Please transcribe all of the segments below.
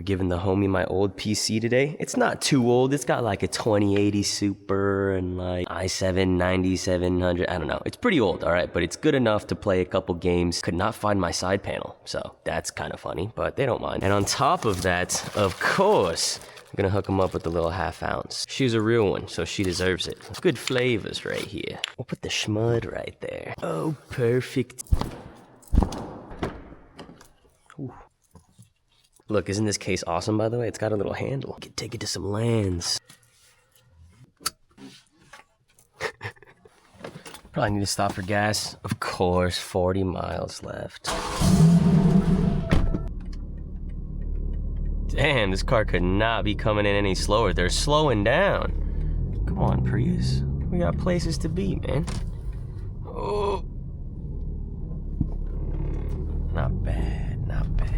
Giving the homie my old PC today. It's not too old. It's got like a 2080 Super and like i7 9700. I don't know. It's pretty old, all right, but it's good enough to play a couple games. Could not find my side panel, so that's kind of funny, but they don't mind. And on top of that, of course, I'm gonna hook him up with the little 1/2 ounce. She's a real one, so she deserves it. Good flavors right here. We'll put the schmud right there. Oh, perfect. Ooh. Look, isn't this case awesome, by the way? It's got a little handle. Could take it to some lands. Probably need to stop for gas. Of course, 40 miles left. Damn, this car could not be coming in any slower. They're slowing down. Come on, Prius. We got places to be, man. Oh. Not bad, not bad.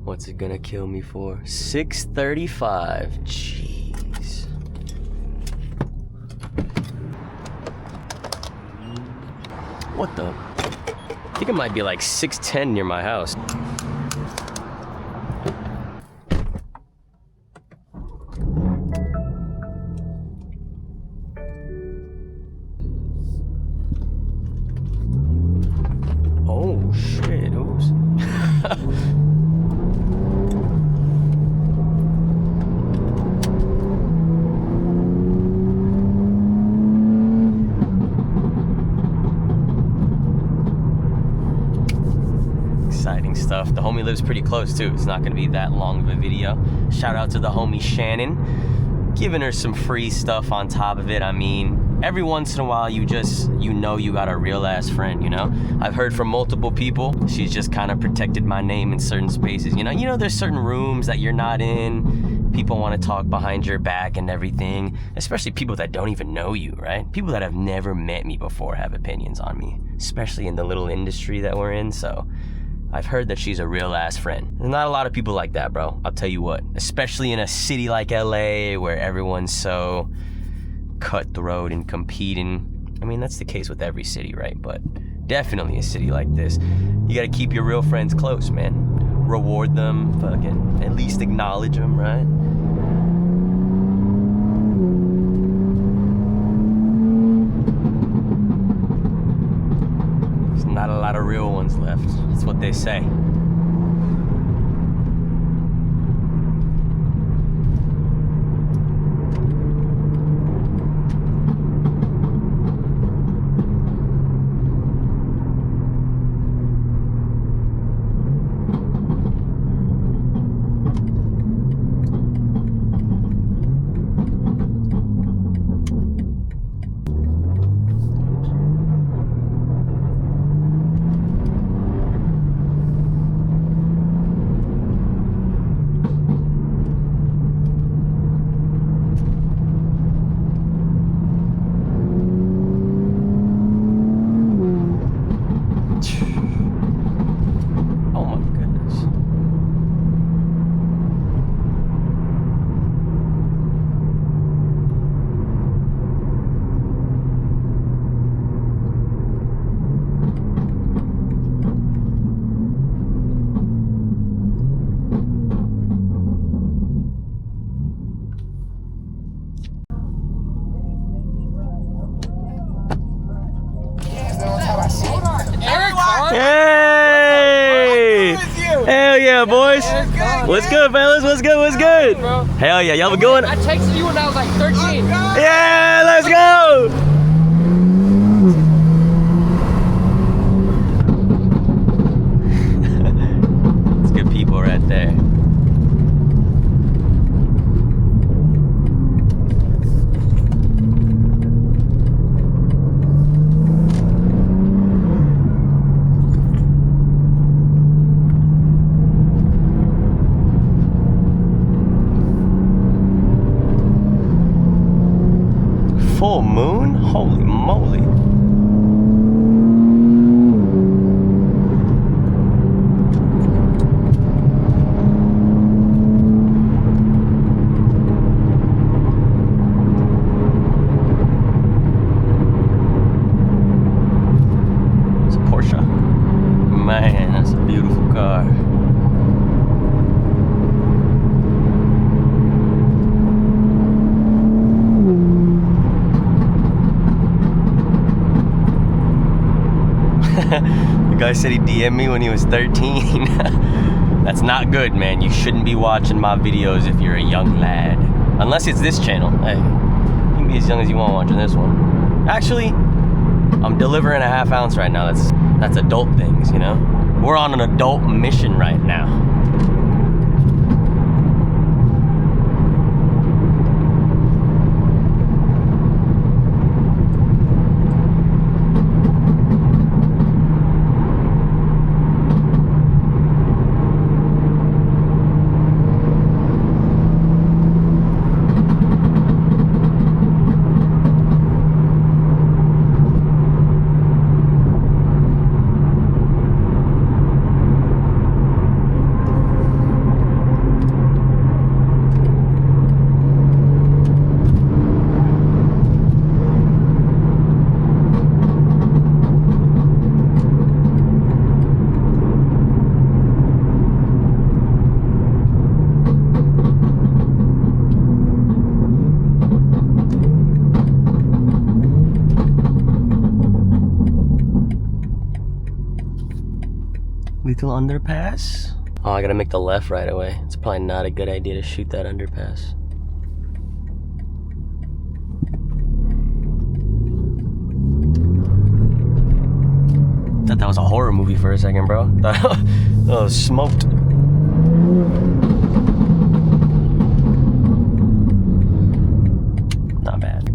What's it gonna kill me for? 635. Jeez. What the? I think it might be like 610 near my house. Oh shit, oops. Exciting stuff. The homie lives pretty close too. It's not gonna be that long of a video. Shout out to the homie Shannon, giving her some free stuff on top of it. I mean, every once in a while you know you got a real ass friend, you know? I've heard from multiple people. She's just kind of protected my name in certain spaces, you know? There's certain rooms that you're not in. People want to talk behind your back and everything, especially people that don't even know you, right? People that have never met me before have opinions on me, especially in the little industry that we're in, so I've heard that she's a real ass friend. There's not a lot of people like that, bro. I'll tell you what, especially in a city like LA where everyone's so cutthroat and competing. I mean, that's the case with every city, right? But definitely a city like this, you gotta keep your real friends close, man. Reward them, fucking at least acknowledge them, right? There's not a lot of real ones left. That's what they say. Hey! Hell yeah, boys! What's good, fellas? What's good? What's good? Hell yeah, y'all have a good one? I texted you when I was like 13. Yeah, let's go! It's good people right there. Full moon? Holy moly. It's a Porsche. Man, that's a beautiful car. Guy said he DM'd me when he was 13. That's not good, man. You shouldn't be watching my videos if you're a young lad. Unless it's this channel. Hey, you can be as young as you want watching this one. Actually, I'm delivering a ½ ounce right now. That's adult things, you know? We're on an adult mission right now. Lethal underpass? Oh, I gotta make the left right away. It's probably not a good idea to shoot that underpass. Thought that was a horror movie for a second, bro. Thought I was smoked. Not bad.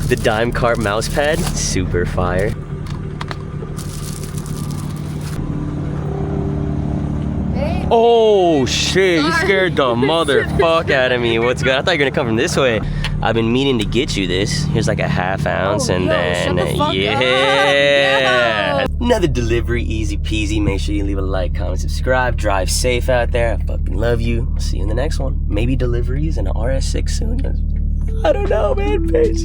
The dime cart mouse pad, super fire. Hey. Oh shit, you scared the motherfuck out of me. What's good? I thought you were gonna come from this way. I've been meaning to get you this. Here's like a ½ ounce and then, yeah. Another delivery, easy peasy. Make sure you leave a like, comment, subscribe. Drive safe out there. I fucking love you. I'll see you in the next one. Maybe deliveries and an RS6 soon. I don't know, man. Peace.